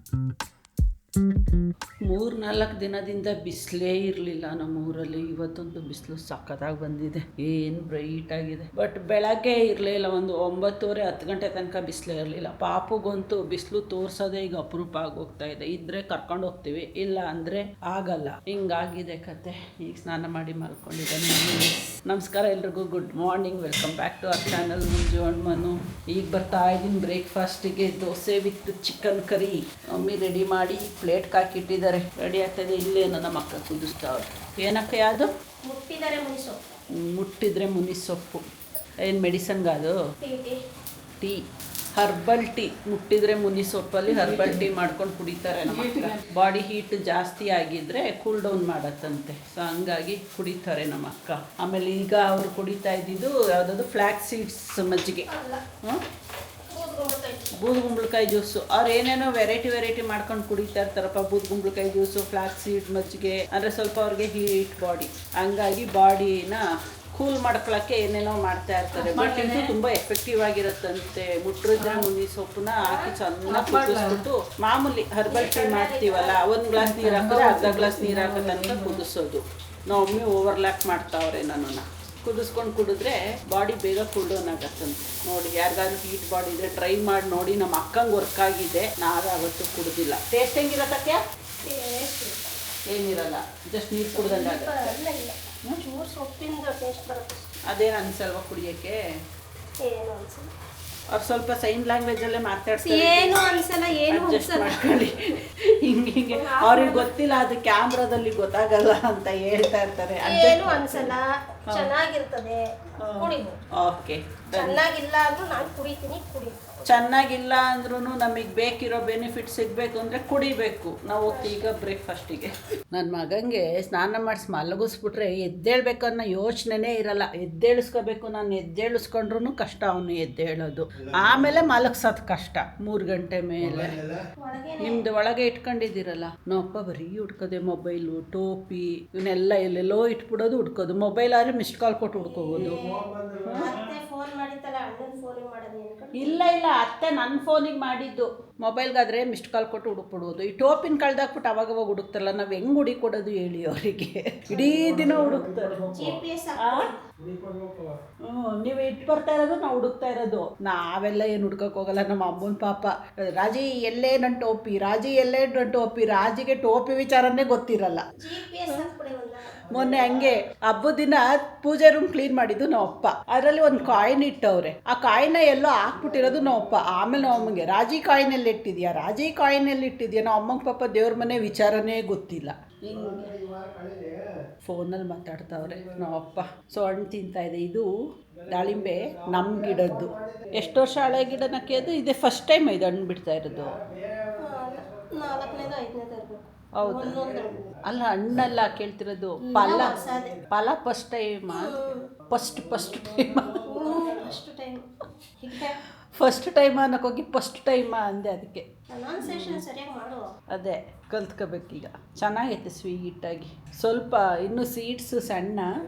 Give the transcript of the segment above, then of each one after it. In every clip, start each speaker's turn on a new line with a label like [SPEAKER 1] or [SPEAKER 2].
[SPEAKER 1] 3-4 ದಿನದಿಂದ ಬಿಸಿಲೇ ಇರಲಿಲ್ಲ ನಮ್ಮ ಊರಲ್ಲಿ. ಇವತ್ತೊಂದು ಬಿಸಿಲು ಸಖತ್ತಾಗಿ ಬಂದಿದೆ, ಏನು ಬ್ರೈಟ್ ಆಗಿದೆ. ಬಟ್ ಬೆಳಗ್ಗೆ ಇರಲಿಲ್ಲ, ಒಂದು 9:30-10 ಗಂಟೆ ತನಕ ಬಿಸಿಲೇ ಇರಲಿಲ್ಲ. ಪಾಪುಗಂತೂ ಬಿಸಿಲು ತೋರ್ಸೋದೇ ಈಗ ಅಪರೂಪ ಆಗೋಗ್ತಾ ಇದೆ. ಇದ್ರೆ ಕರ್ಕೊಂಡು ಹೋಗ್ತೀವಿ, ಇಲ್ಲ ಅಂದರೆ ಆಗಲ್ಲ. ಹಿಂಗಾಗಿದೆ ಕತೆ. ಈಗ ಸ್ನಾನ ಮಾಡಿ ಮಲ್ಕೊಂಡಿದ್ದಾನೆ. ನಮಸ್ಕಾರ ಎಲ್ರಿಗೂ, good morning, welcome back to our channel Manju and Manu. ಈಗ ಬರ್ತಾ ಇದ್ದೀನಿ ಬ್ರೇಕ್ಫಾಸ್ಟಿಗೆ. Dosa with chicken curry mummy ready ಮಾಡಿ ಪ್ಲೇಟ್ಗೆ ಹಾಕಿಟ್ಟಿದ್ದಾರೆ. ರೆಡಿ ಆಗ್ತಾಯಿದೆ. ಇಲ್ಲೇನು ನಮ್ಮ ಅಕ್ಕ ಕುದಿಸ್ತಾವ್ರೆ. ಏನಕ್ಕ ಯಾವುದು ಮುಟ್ಟಿದ್ರೆ ಮುನಿ ಸೊಪ್ಪು? ಏನು ಮೆಡಿಸನ್ಗೆ ಅದು? Tea, herbal tea. ಮುಟ್ಟಿದ್ರೆ ಮುನಿ ಸೊಪ್ಪಲ್ಲಿ ಹರ್ಬಲ್ ಟೀ ಮಾಡ್ಕೊಂಡು ಕುಡಿತಾರೆ ನಮ್ಮ ಅಕ್ಕ. ಬಾಡಿ ಹೀಟ್ ಜಾಸ್ತಿ ಆಗಿದ್ರೆ ಕೂಲ್ ಡೌನ್ ಮಾಡತ್ತಂತೆ, ಸೊ ಹಂಗಾಗಿ ಕುಡಿತಾರೆ ನಮ್ಮ ಅಕ್ಕ. ಆಮೇಲೆ ಈಗ ಅವರು ಕುಡಿತಾ ಇದ್ದಿದ್ದು ಯಾವುದಾದ್ರು ಫ್ಲ್ಯಾಕ್ಸ್ ಸೀಡ್ಸ್ ಮಜ್ಜಿಗೆ, ಬೂದುಗುಂಬಳಕಾಯಿ ಜ್ಯೂಸು. ಅವ್ರು ಏನೇನೋ ವೆರೈಟಿ ಮಾಡ್ಕೊಂಡು ಕುಡಿತಾ ಇರ್ತಾರಪ್ಪ. ಬೂದುಗುಂಬಳಕಾಯಿ ಜ್ಯೂಸು, ಫ್ಲ್ಯಾಕ್ಸ್ ಸೀಡ್ ಮಜ್ಜಿಗೆ ಅಂದರೆ ಸ್ವಲ್ಪ ಅವ್ರಿಗೆ ಹೀಟ್ ಬಾಡಿ, ಹಂಗಾಗಿ ಬಾಡಿನ ಕೂಲ್ ಮಾಡ್ಕೊಳ್ಳೋಕ್ಕೆ ಏನೇನೋ ಮಾಡ್ತಾ ಇರ್ತಾರೆ. ಬಟ್ ಇದು ತುಂಬ ಎಫೆಕ್ಟಿವ್ ಆಗಿರುತ್ತಂತೆ. ಮುಟ್ಟಿದ್ರೆ ಮುನಿ ಸೊಪ್ಪನ್ನ ಹಾಕಿ ಚೆನ್ನಾಗಿ ಕುದಿಸ್ಬಿಟ್ಟು, ಮಾಮೂಲಿ ಹರ್ಬಲ್ ಟೀ ಮಾಡ್ತೀವಲ್ಲ, 1 ಗ್ಲಾಸ್ ನೀರು ಹಾಕಿದ್ರೆ ಅರ್ಧ ಗ್ಲಾಸ್ ನೀರು ಹಾಕೋ ತನಕ ಕುದಿಸೋದು. ಒಮ್ಮೆ ಓವರ್ಲ್ಯಾಪ್ ಮಾಡ್ತಾವ್ರೆ ನನ್ನನ್ನು. ಕುದಿಸ್ಕೊಂಡು ಕುಡಿದ್ರೆ ಬಾಡಿ ಬೇಗ ಕೂಲ್ ಡೌನ್ ಆಗತ್ತಂತೆ. ನೋಡಿ, ಯಾರಿಗಾದ್ರೂ ಹೀಟ್ ಬಾಡಿ ಇದ್ರೆ ಟ್ರೈ ಮಾಡಿ ನೋಡಿ. ನಮ್ಮ ಅಕ್ಕಂಗೆ ವರ್ಕ್ ಆಗಿದೆ, ನಾನು ಅವತ್ತು ಕುಡಿದಿಲ್ಲ. ಟೇಸ್ಟ್ ಹೆಂಗಿರತ್ತಕ್ಕೆ? ಏನಿರಲ್ಲ, ಜಸ್ಟ್ ನೀರು ಕುಡ್ದಂಗೆ ಆಗುತ್ತೆ. ಅದೇನು ಅನ್ಸಲ್ವ ಕುಡಿಯೋಕ್ಕೆ? ಅವ್ರು ಸ್ವಲ್ಪ ಸೈನ್ ಲ್ಯಾಂಗ್ವೇಜಲ್ಲೇ ಮಾತಾಡ್ತಾರೆ,
[SPEAKER 2] ಏನು ಅನ್ಸಲ್ಲ, ಏನು
[SPEAKER 1] ಅಡ್ಜಸ್ಟ್ ಮಾಡ್ಕೊಳ್ಳಿ. ಹಿಂಗೆ ಅವ್ರಿಗೆ ಗೊತ್ತಿಲ್ಲ, ಅದು ಕ್ಯಾಮ್ರಾದಲ್ಲಿ ಗೊತ್ತಾಗಲ್ಲ ಅಂತ ಹೇಳ್ತಾ ಇರ್ತಾರೆ.
[SPEAKER 2] ಏನು ಅನ್ಸಲ್ಲ, ಚೆನ್ನಾಗಿರ್ತದೆ,
[SPEAKER 1] ಓಕೆ.
[SPEAKER 2] ಚೆನ್ನಾಗಿಲ್ಲ ಅಂದ್ರೂ ನಾನು ಕುಡಿತೀನಿ, ಕುಡಿ.
[SPEAKER 1] ಚೆನ್ನಾಗಿಲ್ಲ ಅಂದ್ರೂ ನಮಗೆ ಬೇಕಿರೋ ಬೆನಿಫಿಟ್ ಸಿಗಬೇಕು ಅಂದರೆ ಕುಡಿಬೇಕು. ನಾವು ಹೋಗ್ತೀವಿ ಈಗ ಬ್ರೇಕ್ಫಾಸ್ಟಿಗೆ. ನನ್ನ ಮಗಂಗೆ ಸ್ನಾನ ಮಾಡಿಸಿ ಮಲಗಿಸ್ಬಿಟ್ರೆ ಎದ್ದೇಳ್ಬೇಕು ಅನ್ನೋ ಯೋಚನೆನೇ ಇರಲ್ಲ. ಎದ್ದೇಳಿಸ್ಕೋಬೇಕು. ನಾನು ಎದ್ದೇಳಿಸ್ಕೊಂಡ್ರೂ ಕಷ್ಟ ಅವನು ಎದ್ದೇಳೋದು. ಆಮೇಲೆ ಮಲಗ್ಸೋದು ಕಷ್ಟ 3 ಗಂಟೆ ಮೇಲೆ. ನಿಮ್ದು ಒಳಗೆ ಇಟ್ಕೊಂಡಿದ್ದೀರಲ್ಲ, ನಮ್ಮಪ್ಪ ಬರೀ ಹುಡ್ಕೋದೆ. ಮೊಬೈಲು, ಟೋಪಿ, ಇವನ್ನೆಲ್ಲ ಎಲ್ಲೆಲ್ಲೋ ಇಟ್ಬಿಡೋದು, ಹುಡ್ಕೋದು. ಮೊಬೈಲ್ ಆದರೆ ಮಿಸ್ಡ್ ಕಾಲ್ ಕೊಟ್ಟು ಹುಡ್ಕೋಬೋದು. ಇಲ್ಲ ಅತ್ತೆ ನನ್ನ ಫೋನಿಗೆ ಮಾಡಿದ್ದು. ಮೊಬೈಲ್ಗಾದರೆ ಮಿಸ್ಡ್ ಕಾಲ್ ಕೊಟ್ಟು ಹುಡುಕ್ಬಿಡ್ಬೋದು. ಈ ಟೋಪಿನ ಕಳ್ದಾಕ್ಬಿಟ್ಟು ಅವಾಗ ಹುಡುಕ್ತಾರಲ್ಲ, ನಾವು ಹೆಂಗೆ ಹುಡುಕೊಡೋದು ಹೇಳಿ ಅವರಿಗೆ? ಇಡೀ ದಿನ ಹುಡುಕ್ತಾರೆ. ನೀವು ಇಟ್ಟು ಬರ್ತಾ ಇರೋದು, ನಾವು ಹುಡುಕ್ತಾ ಇರೋದು. ನಾವೆಲ್ಲ ಏನು ಹುಡ್ಕಕ್ಕೆ ಹೋಗಲ್ಲ. ನಮ್ಮ ಅಮ್ಮನ ಪಾಪ, ರಾಜಿ ಎಲ್ಲೇ ನನ್ನ ಟೋಪಿ, ರಾಜಿ ಎಲ್ಲೇ ನನ್ನ ಟೋಪಿ. ರಾಜಿಗೆ ಟೋಪಿ ವಿಚಾರನೇ ಗೊತ್ತಿರಲ್ಲ. ಮೊನ್ನೆ ಹಂಗೆ ಹಬ್ಬದ ದಿನ ಪೂಜೆ ರೂಮ್ ಕ್ಲೀನ್ ಮಾಡಿದ್ದು ನಮ್ಮಪ್ಪ. ಅದರಲ್ಲಿ ಒಂದು ಕಾಯಿನ್ ಇಟ್ಟವ್ರೆ. ಆ ಕಾಯಿನ ಎಲ್ಲೋ ಹಾಕ್ಬಿಟ್ಟಿರೋದು ನಮ್ಮಪ್ಪ. ಆಮೇಲೆ ನಮ್ಮಮ್ಮಗೆ, ರಾಜಿ ಕಾಯಿನ್ ಎಲ್ಲಿ ಇಟ್ಟಿದ್ಯಾ, ರಾಜಿ ಕಾಯಿನ್ ಎಲ್ಲಿ ಇಟ್ಟಿದ್ಯಾ? ನಮ್ಮ ಅಮ್ಮಂಗೆ ಪಾಪ ದೇವ್ರ ಮನೆ ವಿಚಾರನೇ ಗೊತ್ತಿಲ್ಲ. ಫೋನಲ್ಲಿ ಮಾತಾಡ್ತಾವ್ರೆ ನಮ್ಮಪ್ಪ. ಸೊ ಹಣ್ಣು ತಿಂತಾ ಇದೆ. ಇದು ದಾಳಿಂಬೆ ನಮ್ಮ ಗಿಡದ್ದು. ಎಷ್ಟು ವರ್ಷ ಹಳೆ ಗಿಡನಕ್ಕೆ ಅದು? ಇದೆ ಫಸ್ಟ್ ಟೈಮ್ ಇದು ಹಣ್ಣು ಬಿಡ್ತಾ ಇರೋದು. ಹೌದು, ಅಲ್ಲ ಹಣ್ಣಲ್ಲ ಕೇಳ್ತಿರೋದು, ಫಲ ಫಸ್ಟ್ ಟೈಮ್. ಫಸ್ಟ್ ಟೈಮ್ ಅನ್ನೋಕ್ಕೋಗಿ ಫಸ್ಟ್ ಟೈಮ ಅಂದೆ, ಅದಕ್ಕೆ ಅದೇ ಕಲ್ತ್ಕೋಬೇಕೀಗ. ಚೆನ್ನಾಗೈತೆ ಸ್ವೀಟಾಗಿ. ಸ್ವಲ್ಪ ಇನ್ನೂ ಸೀಡ್ಸು ಸಣ್ಣ.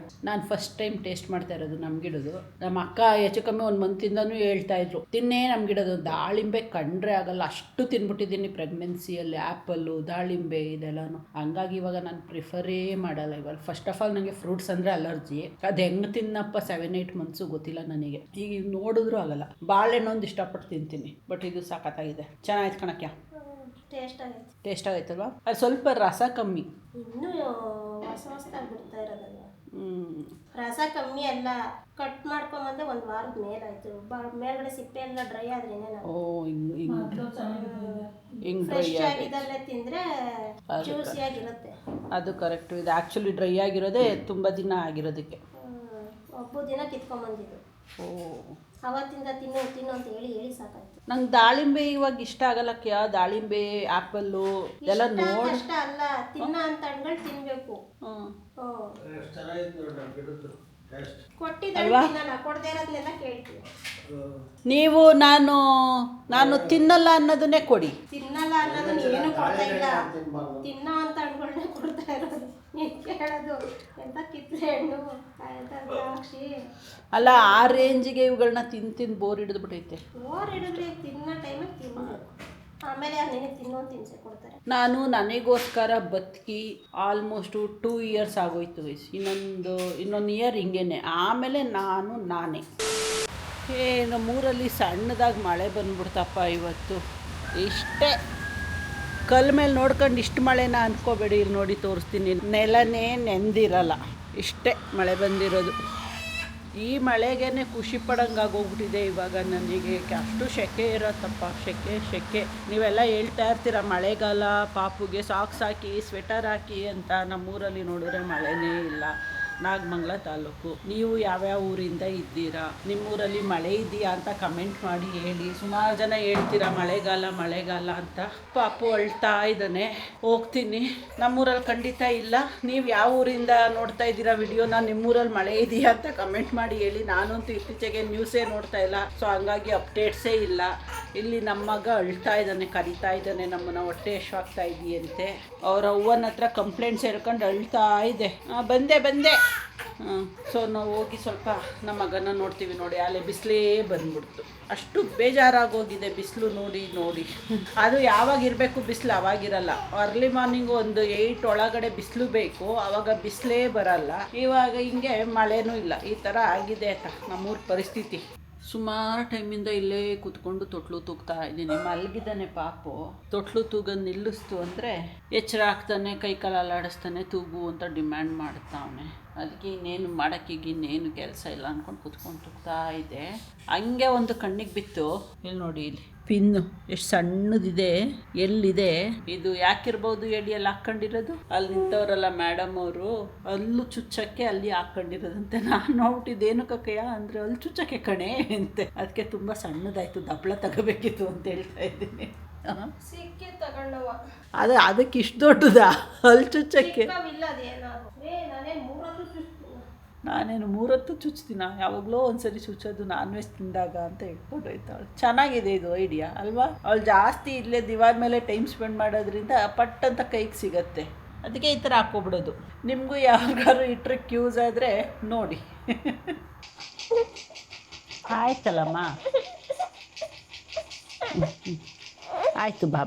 [SPEAKER 1] ನಾನು ಫಸ್ಟ್ ಟೈಮ್ ಟೇಸ್ಟ್ ಮಾಡ್ತಾ ಇರೋದು ನಮ್ಮ ಗಿಡದು. ನಮ್ಮ ಅಕ್ಕ ಹೆಚ್ಚು ಕಮ್ಮಿ 1 ಮಂತಿಂದನೂ ಹೇಳ್ತಾಯಿದ್ರು, ತಿನ್ನೇ ನಮ್ಮ ಗಿಡದು. ದಾಳಿಂಬೆ ಕಂಡ್ರೆ ಆಗಲ್ಲ, ಅಷ್ಟು ತಿನ್ಬಿಟ್ಟಿದ್ದೀನಿ ಪ್ರೆಗ್ನೆನ್ಸಿಯಲ್ಲಿ. ಆ್ಯಪಲ್ಲು, ದಾಳಿಂಬೆ ಇದೆಲ್ಲನೂ. ಹಂಗಾಗಿ ಇವಾಗ ನಾನು ಪ್ರಿಫರೇ ಮಾಡಲ್ಲ ಇವಾಗ. ಫಸ್ಟ್ ಆಫ್ ಆಲ್ ನನಗೆ ಫ್ರೂಟ್ಸ್ ಅಂದರೆ ಅಲರ್ಜಿ. ಅದು ಹೆಂಗೆ ತಿನ್ನಪ್ಪ 7-8 ಮಂತ್ಸು ಗೊತ್ತಿಲ್ಲ ನನಗೆ. ಈಗ ನೋಡಿದ್ರೂ ಆಗಲ್ಲ. ಬಾಳೆಹಣ್ಣು ಒಂದು ಇಷ್ಟಪಟ್ಟು ತಿಂತೀನಿ, ಬಟ್ ಇದು ಸಾಕಾಗಿದೆ. ಚೆನ್ನಾಗಿತ್ತು ಕಣಕ್ಯ, ಟೇಸ್ಟ್ ಆಗೈತಲ್ವಾ? ಅದು ಸ್ವಲ್ಪ ರಸ ಕಮ್ಮಿ.
[SPEAKER 2] ಇನ್ನೂ ಹೊಸದಾಗಿ ಬಿಡ್ತಾ ಇರೋದಲ್ವ, ರಸ ಕಮ್ಮಿ ಅಲ್ಲ. ಕಟ್ ಮಾಡ್ಕೊಂಬಂದೆ 1 ವಾರದ ಮೇಲಾಯ್ತು. ಮೇಲ್ಗಡೆ ಸಿಪ್ಪೆ ಎಲ್ಲ ಡ್ರೈ ಆದ್ರೇನೆ. ಫ್ರೆಶ್ ಆಗಿದ್ದಲ್ಲೇ ತಿಂದರೆ ಜ್ಯೂಸಿ ಆಗಿರುತ್ತೆ.
[SPEAKER 1] ಅದು ಕರೆಕ್ಟು. ಇದು ಆ್ಯಕ್ಚುಲಿ ಡ್ರೈ ಆಗಿರೋದೇ ತುಂಬ ದಿನ ಆಗಿರೋದಕ್ಕೆ.
[SPEAKER 2] ಒಬ್ಬ ದಿನ ಕಿತ್ಕೊಂಬಂದಿದ್ದು. ಅವತ್ತಿಂದ ತಿನ್ನು ಅಂತ ಹೇಳಿ ಸಾಕಾಯ್ತು.
[SPEAKER 1] ನಂಗೆ ದಾಳಿಂಬೆ ಇವಾಗ ಇಷ್ಟ ಆಗಲ್ಲಕ್ಕೆ. ದಾಳಿಂಬೆ, ಆ್ಯಪಲ್ಲು ಇದೆಲ್ಲ ನೋಡಿ
[SPEAKER 2] ಅಷ್ಟ ಅಲ್ಲ, ತಿನ್ನ ಅಂತ ಹಣ್ಣುಗಳು ತಿನ್ನಬೇಕು.
[SPEAKER 1] ನೀವು ನಾನು ತಿನ್ನಲ್ಲ ಅನ್ನೋದನ್ನೇ ಕೊಡಿ.
[SPEAKER 2] ತಿನ್ನಲ್ಲ ಅನ್ನೋದನ್ನ ಏನು ಕೊಡ್ತಾ ಇಲ್ಲ, ತಿನ್ನೋ ಅಂತ ಹಣ್ಣುಗಳನ್ನೇ ಕೊಡ್ತಾ ಇರೋದು. ಕೇಳೋದು ಎಂತ ಕಿತ್ತಳೆ ಹಣ್ಣು, ದ್ರಾಕ್ಷಿ.
[SPEAKER 1] ಅಲ್ಲ, ಆ ರೇಂಜಿಗೆ ಇವುಗಳನ್ನ ತಿಂದು ಬೋರ್ ಹಿಡಿದ್ಬಿಟ್ಟೈತೆ.
[SPEAKER 2] ಬೋರ್ ಹಿಡಿದ್ರೆ ತಿನ್ನೋ ಟೈಮಿಗೆ ತಿನ್ನಬೇಕು. ಆಮೇಲೆ ನಿನಗೆ ತಿನ್ಸೆ ಕೊಡ್ತಾರೆ.
[SPEAKER 1] ನಾನು ನನಗೋಸ್ಕರ ಬದುಕಿ ಆಲ್ಮೋಸ್ಟು 2 ಇಯರ್ಸ್ ಆಗೋಯ್ತು ವಯಸ್ಸು. ಇನ್ನೊಂದು ಇಯರ್ ಹಿಂಗೇನೆ, ಆಮೇಲೆ ನಾನೇ ನಮ್ಮೂರಲ್ಲಿ ಸಣ್ಣದಾಗಿ ಮಳೆ ಬಂದ್ಬಿಡ್ತಪ್ಪ ಇವತ್ತು. ಇಷ್ಟೇ ಕಲ್ ಮೇಲೆ ನೋಡ್ಕೊಂಡು ಇಷ್ಟು ಮಳೆನ ಅನ್ಕೋಬೇಡಿ. ಇಲ್ಲಿ ನೋಡಿ ತೋರಿಸ್ತೀನಿ, ನೆಲನೇ ನೆಂದಿರಲ್ಲ. ಇಷ್ಟೇ ಮಳೆ ಬಂದಿರೋದು. ಈ ಮಳೆಗೇ ಖುಷಿ ಪಡೋಂಗಾಗೋಗ್ಬಿಟ್ಟಿದೆ ಇವಾಗ ನನಗೆ. ಅಷ್ಟು ಸೆಕೆ ಇರತ್ತಪ್ಪ, ಸೆಕೆ. ನೀವೆಲ್ಲ ಹೇಳ್ತಾ ಇರ್ತೀರ ಮಳೆಗಾಲ ಪಾಪುಗೆ ಸಾಕ್ಸ್ ಹಾಕಿ ಸ್ವೆಟರ್ ಹಾಕಿ ಅಂತ. ನಮ್ಮೂರಲ್ಲಿ ನೋಡಿದ್ರೆ ಮಳೆನೇ ಇಲ್ಲ. ನಾಗಮಂಗಲ ತಾಲೂಕು. ನೀವು ಯಾವ್ಯಾವ ಊರಿಂದ ಇದ್ದೀರಾ, ನಿಮ್ಮೂರಲ್ಲಿ ಮಳೆ ಇದೆಯಾ ಅಂತ ಕಮೆಂಟ್ ಮಾಡಿ ಹೇಳಿ. ಸುಮಾರು ಜನ ಹೇಳ್ತೀರಾ ಮಳೆಗಾಲ ಅಂತ. ಪಾಪು ಅಳ್ತಾ ಇದ್ದಾನೆ. ಹೋಗ್ತೀನಿ. ನಮ್ಮೂರಲ್ಲಿ ಖಂಡಿತ ಇಲ್ಲ. ನೀವು ಯಾವ ಊರಿಂದ ನೋಡ್ತಾ ಇದ್ದೀರಾ ವಿಡಿಯೋನ, ನಿಮ್ಮೂರಲ್ಲಿ ಮಳೆ ಇದೆಯಾ ಅಂತ ಕಮೆಂಟ್ ಮಾಡಿ ಹೇಳಿ. ನಾನಂತೂ ಇತ್ತೀಚೆಗೆ ನ್ಯೂಸೇ ನೋಡ್ತಾ ಇಲ್ಲ, ಸೊ ಹಂಗಾಗಿ ಅಪ್ಡೇಟ್ಸೇ ಇಲ್ಲ. ಇಲ್ಲಿ ನಮ್ಮ ಮಗ ಅಳ್ತಾ ಇದ್ದಾನೆ, ಕರಿತಾ ಇದ್ದಾನೆ ನಮ್ಮನ್ನು, ಹೊಟ್ಟೆ ಎಷ್ಟಾಗ್ತಾ ಇದೆಯಂತೆ. ಅವರ ಅವ್ವನ ಹತ್ರ ಕಂಪ್ಲೇಂಟ್ಸ್ ಹೇಳ್ಕೊಂಡು ಅಳ್ತಾ ಇದೆ. ಬಂದೆ. ಸೊ ನಾವು ಹೋಗಿ ಸ್ವಲ್ಪ ನಮ್ಮ ಮಗನ ನೋಡ್ತೀವಿ. ನೋಡಿ ಅಲ್ಲೇ ಬಿಸಿಲೇ ಬಂದ್ಬಿಡ್ತು. ಅಷ್ಟು ಬೇಜಾರಾಗೋಗಿದೆ ಬಿಸಿಲು ನೋಡಿ. ಅದು ಯಾವಾಗ ಇರಬೇಕು ಬಿಸಿಲು ಅವಾಗಿರಲ್ಲ. ಅರ್ಲಿ ಮಾರ್ನಿಂಗು ಒಂದು 8 ಒಳಗಡೆ ಬಿಸಿಲು ಬೇಕು, ಆವಾಗ ಬಿಸಿಲೇ ಬರಲ್ಲ. ಇವಾಗ ಹಿಂಗೆ ಮಳೆನೂ ಇಲ್ಲ. ಈ ಥರ ಆಗಿದೆ ಆಯ್ತಾ ನಮ್ಮೂರ ಪರಿಸ್ಥಿತಿ. ಸುಮಾರು ಟೈಮಿಂದ ಇಲ್ಲೇ ಕೂತ್ಕೊಂಡು ತೊಟ್ಲು ತೂಗ್ತಾ ಇದ್ದೀನಿ. ಮಲಗಿದ್ದಾನೆ ಪಾಪು. ತೊಟ್ಲು ತೂಗನ್ನು ನಿಲ್ಲಿಸ್ತು ಅಂದರೆ ಎಚ್ಚರ ಆಗ್ತಾನೆ, ಕೈ ಕಾಲಲ್ಲಿ ಆಡಿಸ್ತಾನೆ, ತೂಗು ಅಂತ ಡಿಮ್ಯಾಂಡ್ ಮಾಡ್ತಾವನೆ. ಅದಕ್ಕೆ ಇನ್ನೇನು ಕೆಲಸ ಇಲ್ಲ ಅಂದ್ಕೊಂಡು ಕೂತ್ಕೊಂಡು ತೂಗ್ತಾ ಇದೆ. ಹಂಗೆ ಒಂದು ಕಣ್ಣಿಗೆ ಬಿತ್ತು. ಇಲ್ಲಿ ನೋಡಿ, ಇಲ್ಲಿ ಪಿನ್ನು ಎಷ್ಟು ಸಣ್ಣದಿದೆ, ಎಲ್ಲಿದೆ ಇದು, ಯಾಕಿರ್ಬೋದು ಎಡಿಯಲ್ಲಿ ಹಾಕ್ಕೊಂಡಿರೋದು? ಅಲ್ಲಿ ನಿಂತವರಲ್ಲ ಮೇಡಮ್ ಅವರು, ಅಲ್ಲೂ ಚುಚ್ಚಕ್ಕೆ ಅಲ್ಲಿ ಹಾಕ್ಕೊಂಡಿರೋದಂತೆ. ನಾನು ನೋಡ್ಬಿಟ್ಟಿದ್ದೇನು ಕಕ್ಕಯ್ಯ ಅಂದರೆ ಅಲ್ಲಿ ಚುಚ್ಚಕ್ಕೆ ಕಣೆ ಅಂತೆ. ಅದಕ್ಕೆ ತುಂಬ ಸಣ್ಣದಾಯಿತು, ದಪ್ಪಳ ತಗೋಬೇಕಿತ್ತು ಅಂತ ಹೇಳ್ತಾ ಇದ್ದೀನಿ. ಅದಕ್ಕೆ ಇಷ್ಟು ದೊಡ್ಡದಾ ಅಲ್ಲಿ ಚುಚ್ಚಕ್ಕೆ? ನಾನೇನು 3 ಹೊತ್ತು ಚುಚ್ತೀನ? ಯಾವಾಗಲೂ ಒಂದ್ಸರಿ ಚುಚ್ಚೋದು ನಾನ್ ವೆಜ್ ತಿಂದಾಗ ಅಂತ ಹೇಳ್ಕೊಂಡು ಹೋಯ್ತಾಳೆ. ಚೆನ್ನಾಗಿದೆ ಇದು ಐಡಿಯಾ ಅಲ್ವಾ? ಅವಳು ಜಾಸ್ತಿ ಇಲ್ಲೇ ದಿವಾದ ಮೇಲೆ ಟೈಮ್ ಸ್ಪೆಂಡ್ ಮಾಡೋದ್ರಿಂದ ಪಟ್ ಅಂತ ಕೈಗೆ ಸಿಗತ್ತೆ. ಅದಕ್ಕೆ ಈ ಥರ ಹಾಕ್ಕೊಬಿಡೋದು. ನಿಮಗೂ ಯಾರಿಗಾರು ಈ ಟ್ರಿಕ್ ಯೂಸ್ ಆದರೆ ನೋಡಿ. ಆಯ್ತಲ್ಲಮ್ಮ, ಆಯಿತು, ಬಾ.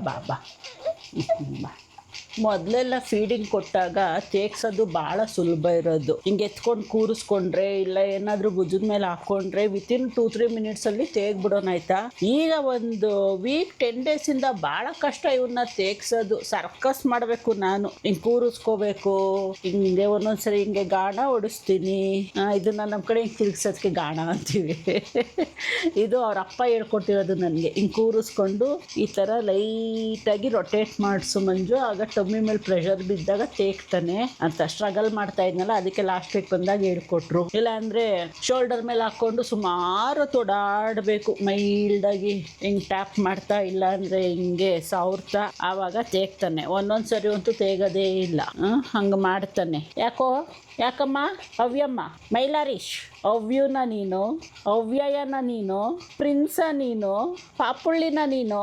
[SPEAKER 1] ಮೊದಲೆಲ್ಲ ಫೀಡಿಂಗ್ ಕೊಟ್ಟಾಗ ತೇಗ್ಸೋದು ಭಾಳ ಸುಲಭ ಇರೋದು. ಹಿಂಗೆ ಎತ್ಕೊಂಡು ಕೂರಿಸ್ಕೊಂಡ್ರೆ ಇಲ್ಲ ಏನಾದರೂ ಭುಜದ ಮೇಲೆ ಹಾಕ್ಕೊಂಡ್ರೆ ವಿತಿನ್ 2-3 ಮಿನಿಟ್ಸಲ್ಲಿ ತೇಗ್ಬಿಡೋಣ ಆಯಿತಾ. ಈಗ ಒಂದು ವೀಕ್ 10 ಡೇಸಿಂದ ಭಾಳ ಕಷ್ಟ ಇವನ್ನ ತೇಗ್ಸೋದು. ಸರ್ಕಸ್ ಮಾಡಬೇಕು ನಾನು. ಹಿಂಗೆ ಕೂರಿಸ್ಕೋಬೇಕು, ಹಿಂಗೆ ಒಂದೊಂದ್ಸರಿ ಹಿಂಗೆ ಗಾಣ ಓಡಿಸ್ತೀನಿ. ಇದನ್ನು ನಮ್ಮ ಕಡೆ ಹಿಂಗೆ ತಿರುಗ್ಸೋದಕ್ಕೆ ಗಾಣ ಅಂತೀವಿ. ಇದು ಅವ್ರ ಅಪ್ಪ ಹೇಳ್ಕೊಟ್ಟಿರೋದು ನನಗೆ. ಹಿಂಗೆ ಕೂರಿಸ್ಕೊಂಡು ಈ ಥರ ಲೈಟಾಗಿ ರೊಟೇಟ್ ಮಾಡಿಸು ಮಂಜು, ಆಗ ಟಮ್ಮಿ ಮೇಲೆ ಪ್ರೆಷರ್ ಬಿದ್ದಾಗ ತೇಗ್ತಾನೆ ಅಂತ ಸ್ಟ್ರಗಲ್ ಮಾಡ್ತಾ ಇದ್ನಲ್ಲ, ಅದಕ್ಕೆ ಲಾಸ್ಟ್ ವೀಕ್ ಬಂದಾಗ ಹೇಳ್ಕೊಟ್ರು. ಇಲ್ಲ ಅಂದರೆ ಶೋಲ್ಡರ್ ಮೇಲೆ ಹಾಕ್ಕೊಂಡು ಸುಮಾರು ತೊಡಾಡಬೇಕು ಮೈಲ್ಡಾಗಿ, ಹಿಂಗೆ ಟ್ಯಾಪ್ ಮಾಡ್ತಾ, ಇಲ್ಲ ಅಂದರೆ ಹಿಂಗೆ ಸಾವ್ರ್ತಾ, ಆವಾಗ ತೇಗ್ತಾನೆ. ಒಂದೊಂದ್ಸರಿ ಅಂತೂ ತೇಗೋದೇ ಇಲ್ಲ, ಹಂಗೆ ಮಾಡ್ತಾನೆ. ಯಾಕಮ್ಮ ಅವ್ಯಮ್ಮ, ಮೈಲಾರೀಶ್ ಅವ್ಯುನ ನೀನು, ಅವ್ಯಯನ ನೀನು, ಪ್ರಿನ್ಸ ನೀನು, ಪಾಪುಳ್ಳಿನ ನೀನು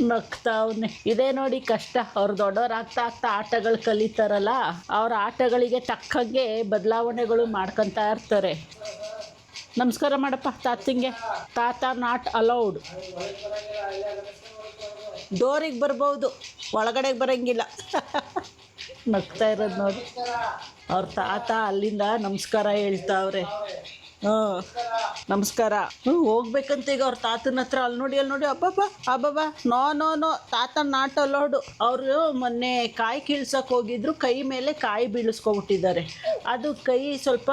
[SPEAKER 1] ನಗ್ತಾವನೆ. ಇದೇ ನೋಡಿ ಕಷ್ಟ. ಅವ್ರು ದೊಡ್ಡವ್ರು ಆಗ್ತಾ ಆಟಗಳು ಕಲಿತಾರಲ್ಲ, ಅವ್ರ ಆಟಗಳಿಗೆ ತಕ್ಕಂಗೆ ಬದಲಾವಣೆಗಳು ಮಾಡ್ಕೊತಾ ಇರ್ತಾರೆ. ನಮಸ್ಕಾರ ಮಾಡಪ್ಪ ತಾತಿಂಗೆ. ತಾತ ನಾಟ್ ಅಲೌಡ್. ಡೋರಿಗೆ ಬರ್ಬೋದು, ಒಳಗಡೆಗೆ ಬರೋಂಗಿಲ್ಲ. ನಗ್ತಾ ಇರೋದು ನೋಡಿ. ಅವ್ರ ತಾತ ಅಲ್ಲಿಂದ ನಮಸ್ಕಾರ ಹೇಳ್ತಾವ್ರೆ. ನಮಸ್ಕಾರ. ಹೋಗ್ಬೇಕಂತ ಈಗ ಅವ್ರ ತಾತನ ಹತ್ರ. ಅಲ್ಲಿ ನೋಡಿ ಅಬ್ಬಬ್ಬ ನೋ ತಾತ ನಾಟ್ ಅಲೋಡು. ಅವರು ಮೊನ್ನೆ ಕಾಯಿ ಕೀಳ್ಸಕ್ಕೆ ಹೋಗಿದ್ರು, ಕೈ ಮೇಲೆ ಕಾಯಿ ಬೀಳಿಸ್ಕೊಬಿಟ್ಟಿದ್ದಾರೆ. ಅದು ಕೈ ಸ್ವಲ್ಪ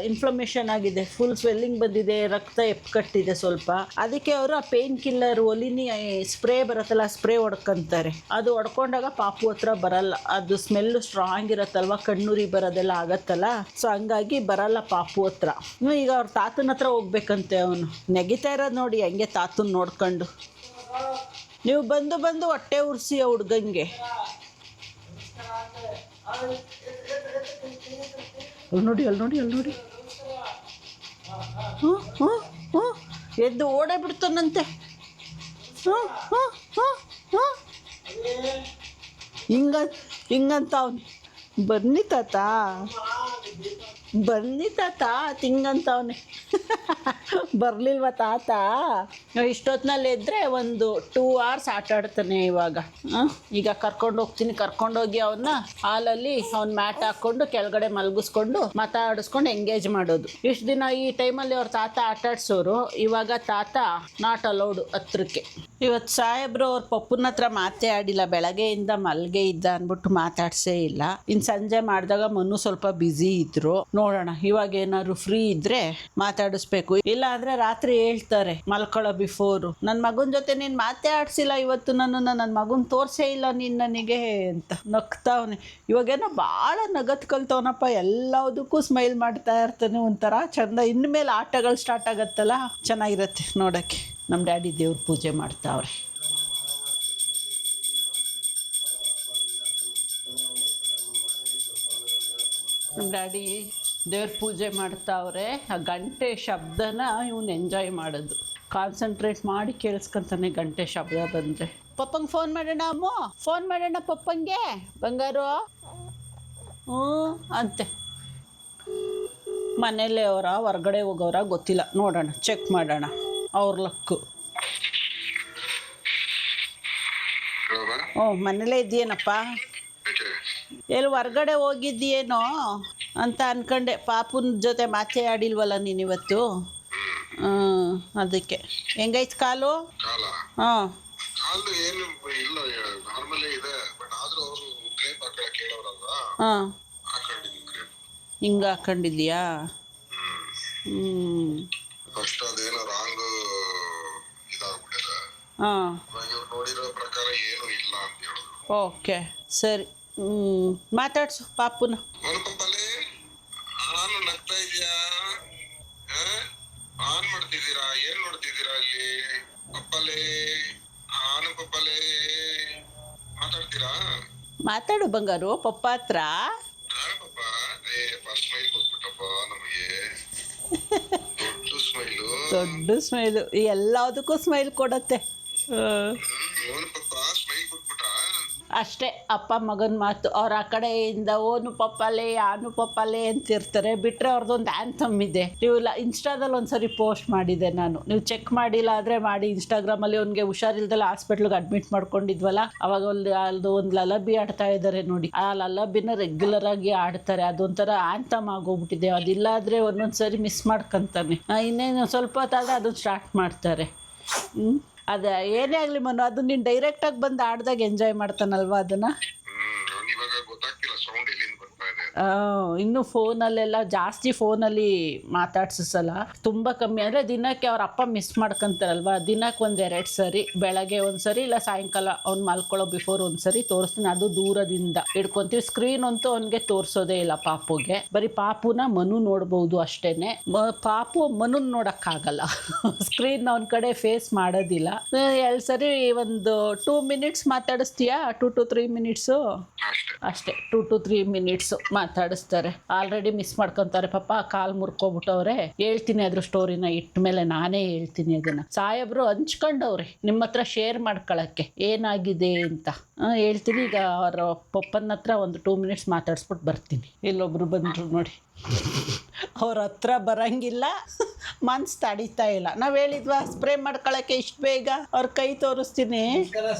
[SPEAKER 1] ಇನ್ಫ್ಲಮೇಷನ್ ಆಗಿದೆ, ಫುಲ್ ಸ್ವೆಲ್ಲಿಂಗ್ ಬಂದಿದೆ, ರಕ್ತ ಎಪ್ಕಟ್ಟಿದೆ ಸ್ವಲ್ಪ. ಅದಕ್ಕೆ ಅವರು ಆ ಪೇನ್ ಕಿಲ್ಲರ್ ಒಲಿನಿ ಸ್ಪ್ರೇ ಬರುತ್ತಲ್ಲ, ಸ್ಪ್ರೇ ಹೊಡ್ಕೊಂತಾರೆ. ಅದು ಹೊಡ್ಕೊಂಡಾಗ ಪಾಪು ಹತ್ರ ಬರಲ್ಲ, ಅದು ಸ್ಮೆಲ್ಲು ಸ್ಟ್ರಾಂಗ್ ಇರತ್ತಲ್ವ, ಕಣ್ಣುರಿ ಬರೋದೆಲ್ಲ ಆಗತ್ತಲ್ಲ, ಸೊ ಹಂಗಾಗಿ ಬರಲ್ಲ ಪಾಪು ಹತ್ರ. ಈಗ ಅವ್ರ ತಾತನ ಹತ್ರ ಹೋಗ್ಬೇಕಂತೆ. ಅವನು ನೆಗಿತಾ ಇರೋದು ನೋಡಿ ಹಂಗೆ ತಾತನ ನೋಡ್ಕೊಂಡು. ನೀವು ಬಂದು ಹೊಟ್ಟೆ ಉರಿಸಿ ಆ ಹುಡ್ಗಂಗೆ. ಅಲ್ಲಿ ನೋಡಿ ಎದ್ದು ಓಡೇ ಬಿಡ್ತಾನಂತೆ. ಹಿಂಗಂತ ಅವನು. ಬನ್ನಿ ತಾತ, ಬನ್ನಿ ತಾತ ತಿಂಗಂತವನೆ. ಬರಲಿಲ್ವ ತಾತ? ಇಷ್ಟೊತ್ತಿನಲ್ಲಿ ಇದ್ದರೆ ಒಂದು 2 hours ಆಟ ಆಡ್ತಾನೆ ಇವಾಗ. ಈಗ ಕರ್ಕೊಂಡು ಹೋಗಿ ಅವನ್ನ ಹಾಲಲ್ಲಿ ಅವ್ನ ಮ್ಯಾಟ್ ಹಾಕ್ಕೊಂಡು ಕೆಳಗಡೆ ಮಲಗಿಸ್ಕೊಂಡು ಮಾತಾಡಿಸ್ಕೊಂಡು ಎಂಗೇಜ್ ಮಾಡೋದು. ಇಷ್ಟು ದಿನ ಈ ಟೈಮಲ್ಲಿ ಅವ್ರ ತಾತ ಆಟ ಆಡ್ಸೋರು, ಇವಾಗ ತಾತ ನಾಟ್ ಅಲೌಡ್ ಹತ್ರಕ್ಕೆ. ಇವತ್ತು ಸಾಹೇಬ್ರು ಅವ್ರ ಪಪ್ಪನ ಹತ್ರ ಮಾತೇ ಆಡಿಲ್ಲ, ಬೆಳಗ್ಗೆಯಿಂದ ಮಲ್ಗೆ ಇದ್ದ ಅಂದ್ಬಿಟ್ಟು ಮಾತಾಡ್ಸೇ ಇಲ್ಲ. ಇನ್ನು ಸಂಜೆ ಮಾಡಿದಾಗ ಮನು ಸ್ವಲ್ಪ ಬ್ಯುಸಿ ಇದ್ರು, ನೋಡೋಣ ಇವಾಗ ಏನಾದ್ರು ಫ್ರೀ ಇದ್ರೆ ಮಾತಾಡಿಸ್ಬೇಕು. ಇಲ್ಲ ಅಂದ್ರೆ ರಾತ್ರಿ ಹೇಳ್ತಾರೆ ಮಲ್ಕೊಳ್ಳೋ ಬಿಫೋರು, ನನ್ನ ಮಗನ ಜೊತೆ ನೀನು ಮಾತೇ ಆಡ್ಸಿಲ್ಲ ಇವತ್ತು, ನನ್ನ ಮಗನ ತೋರ್ಸೇ ಇಲ್ಲ ನೀನು ನನಗೆ ಅಂತ ನಗ್ತಾವನೆ. ಇವಾಗೇನೋ ಭಾಳ ನಗತ್ ಕಲ್ತವನಪ್ಪ, ಎಲ್ಲದಕ್ಕೂ ಸ್ಮೈಲ್ ಮಾಡ್ತಾ ಇರ್ತಾನೆ, ಒಂಥರ ಚಂದ. ಇನ್ಮೇಲೆ ಆಟಗಳು ಸ್ಟಾರ್ಟ್ ಆಗತ್ತಲ್ಲ, ಚೆನ್ನಾಗಿರುತ್ತೆ ನೋಡೋಕ್ಕೆ. ನಮ್ಮ ಡ್ಯಾಡಿ ದೇವ್ರ ಪೂಜೆ ಮಾಡ್ತಾವ್ರೆ. ನಮ್ಮ ಡ್ಯಾಡಿ ದೇವ್ರ ಪೂಜೆ ಮಾಡ್ತಾವ್ರೆ. ಆ ಗಂಟೆ ಶಬ್ದನ ಇವನು ಎಂಜಾಯ್ ಮಾಡೋದು, ಕಾನ್ಸಂಟ್ರೇಟ್ ಮಾಡಿ ಕೇಳಿಸ್ಕೊಂತಾನೆ ಗಂಟೆ ಶಬ್ದ ಬಂದರೆ. ಪಪ್ಪಂಗೆ ಫೋನ್ ಮಾಡೋಣ ಅಮ್ಮ, ಫೋನ್ ಮಾಡೋಣ ಪಪ್ಪಂಗೆ ಬಂಗಾರು ಅಂತೆ. ಮನೇಲೇ ಅವರ ಹೊರಗಡೆ ಹೋಗೋರ ಗೊತ್ತಿಲ್ಲ, ನೋಡೋಣ ಚೆಕ್ ಮಾಡೋಣ ಅವ್ರ ಲಕ್ಕು. ಮನೇಲೇ ಇದೆಯೇನಪ್ಪ? ಎಲ್ಲಿ ಹೊರ್ಗಡೆ ಹೋಗಿದ್ದೀಯೇನೋ ಅಂತ ಅನ್ಕೊಂಡೆ. ಪಾಪುನ ಜೊತೆ ಮಾತೇ ಆಡಿಲ್ವಲ್ಲ ನೀನಿವತ್ತು. ಅದಕ್ಕೆ ಹೆಂಗೈತೆ ಕಾಲು? ಹಾಂ ಹಾಂ ಹಿಂಗೆ ಹಾಕೊಂಡಿದ್ಯಾ? ಹಾಂ ಓಕೆ ಸರಿ. ಮಾತಾಡ್ಸು ಪಾಪುನ. ಮಾತಾಡು ಬಂಗಾರು ಪಪ್ಪ ಹತ್ರ. ದೊಡ್ಡ ಸ್ಮೈಲು, ಎಲ್ಲದಕ್ಕೂ ಸ್ಮೈಲ್ ಕೊಡತ್ತೆ. ಅಷ್ಟೇ ಅಪ್ಪ ಮಗನ ಮಾತು. ಅವ್ರು ಆ ಕಡೆಯಿಂದ ಓನು ಪಪ್ಪಲೆ ಆನು ಪಪ್ಪಲೆ ಅಂತಿರ್ತಾರೆ. ಬಿಟ್ಟರೆ ಅವ್ರದ್ದೊಂದು ಆ್ಯಂಥಮ್ ಇದೆ. ನೀವು ಇನ್ಸ್ಟಾದಲ್ಲಿ ಒಂದು ಸರಿ ಪೋಸ್ಟ್ ಮಾಡಿದ್ದೆ ನಾನು, ನೀವು ಚೆಕ್ ಮಾಡಿಲ್ಲ ಆದರೆ ಮಾಡಿ. ಇನ್ಸ್ಟಾಗ್ರಾಮಲ್ಲಿ ಅವ್ನಿಗೆ ಹುಷಾರಿಲ್ದಲ್ಲ ಹಾಸ್ಪಿಟ್ಲಿಗೆ ಅಡ್ಮಿಟ್ ಮಾಡ್ಕೊಂಡಿದ್ವಲ್ಲ, ಅವಾಗ ಒಂದು ಲಲಬಿ ಆಡ್ತಾ ಇದ್ದಾರೆ ನೋಡಿ. ಆ ಲಲಬಿನ ರೆಗ್ಯುಲರ್ ಆಗಿ ಆಡ್ತಾರೆ, ಅದೊಂಥರ ಆ್ಯಂಥಮ್ ಆಗೋಗ್ಬಿಟ್ಟಿದೆ. ಅದಿಲ್ಲ ಆದರೆ ಒಂದೊಂದು ಸರಿ ಮಿಸ್ ಮಾಡ್ಕೊತಾನೆ. ಇನ್ನೇನು ಸ್ವಲ್ಪ ಹೊತ್ತಾದರೆ ಅದನ್ನು ಸ್ಟಾರ್ಟ್ ಮಾಡ್ತಾರೆ. ಅದೇ ಏನೇ ಆಗಲಿ ಮನು, ಅದು ನೀನು ಡೈರೆಕ್ಟಾಗಿ ಬಂದು ಆಡ್ದಾಗ ಎಂಜಾಯ್ ಮಾಡ್ತಾನಲ್ವ ಅದನ್ನು. ಇನ್ನು ಫೋನಲ್ಲೆಲ್ಲ ಜಾಸ್ತಿ ಫೋನಲ್ಲಿ ಮಾತಾಡ್ಸಲ್ಲ, ತುಂಬ ಕಮ್ಮಿ. ಅಂದರೆ ದಿನಕ್ಕೆ ಅವ್ರ ಅಪ್ಪ ಮಿಸ್ ಮಾಡ್ಕೊತಾರಲ್ವ, ದಿನಕ್ಕೆ 1-2 ಸರಿ, ಬೆಳಗ್ಗೆ ಒಂದು ಸರಿ ಇಲ್ಲ ಸಾಯಂಕಾಲ ಅವ್ನು ಮಲ್ಕೊಳ್ಳೋ ಬಿಫೋರ್ ಒಂದು ಸರಿ ತೋರಿಸ್ತೀನಿ. ಅದು ದೂರದಿಂದ ಹಿಡ್ಕೊತೀವಿ. ಸ್ಕ್ರೀನ್ ಅಂತೂ ಅವನಿಗೆ ತೋರಿಸೋದೇ ಇಲ್ಲ ಪಾಪುಗೆ. ಬರೀ ಪಾಪುನ ಮನು ನೋಡ್ಬೋದು ಅಷ್ಟೇ. ಪಾಪು ಮನುನ್ ನೋಡೋಕ್ಕಾಗಲ್ಲ, ಸ್ಕ್ರೀನ್ ಅವನ ಕಡೆ ಫೇಸ್ ಮಾಡೋದಿಲ್ಲ. 2 ಸರಿ ಒಂದು 2 minutes ಮಾತಾಡಿಸ್ತೀಯಾ? 2 to 3 minutes ಅಷ್ಟೇ. 2 to 3 minutes ಮಾತಾಡಿಸ್ತಾರೆ. ಆಲ್ರೆಡಿ ಮಿಸ್ ಮಾಡ್ಕೊತಾರೆ ಪಾಪ, ಕಾಲು ಮುರ್ಕೊಬಿಟ್ಟವ್ರೆ. ಹೇಳ್ತೀನಿ ಅದ್ರ ಸ್ಟೋರಿನ ಇಟ್ಟ ಮೇಲೆ, ನಾನೇ ಹೇಳ್ತೀನಿ ಅದನ್ನ. ಸಾಹೇಬ್ರು ಹಂಚ್ಕೊಂಡವ್ರೆ ನಿಮ್ಮ ಹತ್ರ ಶೇರ್ ಮಾಡ್ಕೊಳಕ್ಕೆ ಏನಾಗಿದೆ ಅಂತ. ಹೇಳ್ತೀನಿ. ಈಗ ಅವ್ರ ಪಪ್ಪನ ಹತ್ರ ಒಂದು 2 minutes ಮಾತಾಡ್ಸ್ಬಿಟ್ಟು ಬರ್ತೀನಿ. ಇಲ್ಲೊಬ್ರು ಬಂದರು ನೋಡಿ, ಅವ್ರ ಹತ್ರ ಬರಂಗಿಲ್ಲ, ಮನ್ಸು ತಡೀತಾ ಇಲ್ಲ. ನಾವು ಹೇಳಿದ್ವಾ ಸ್ಪ್ರೇ ಮಾಡ್ಕೊಳಕ್ಕೆ ಇಷ್ಟು ಬೇಗ? ಅವ್ರ ಕೈ ತೋರಿಸ್ತೀನಿ.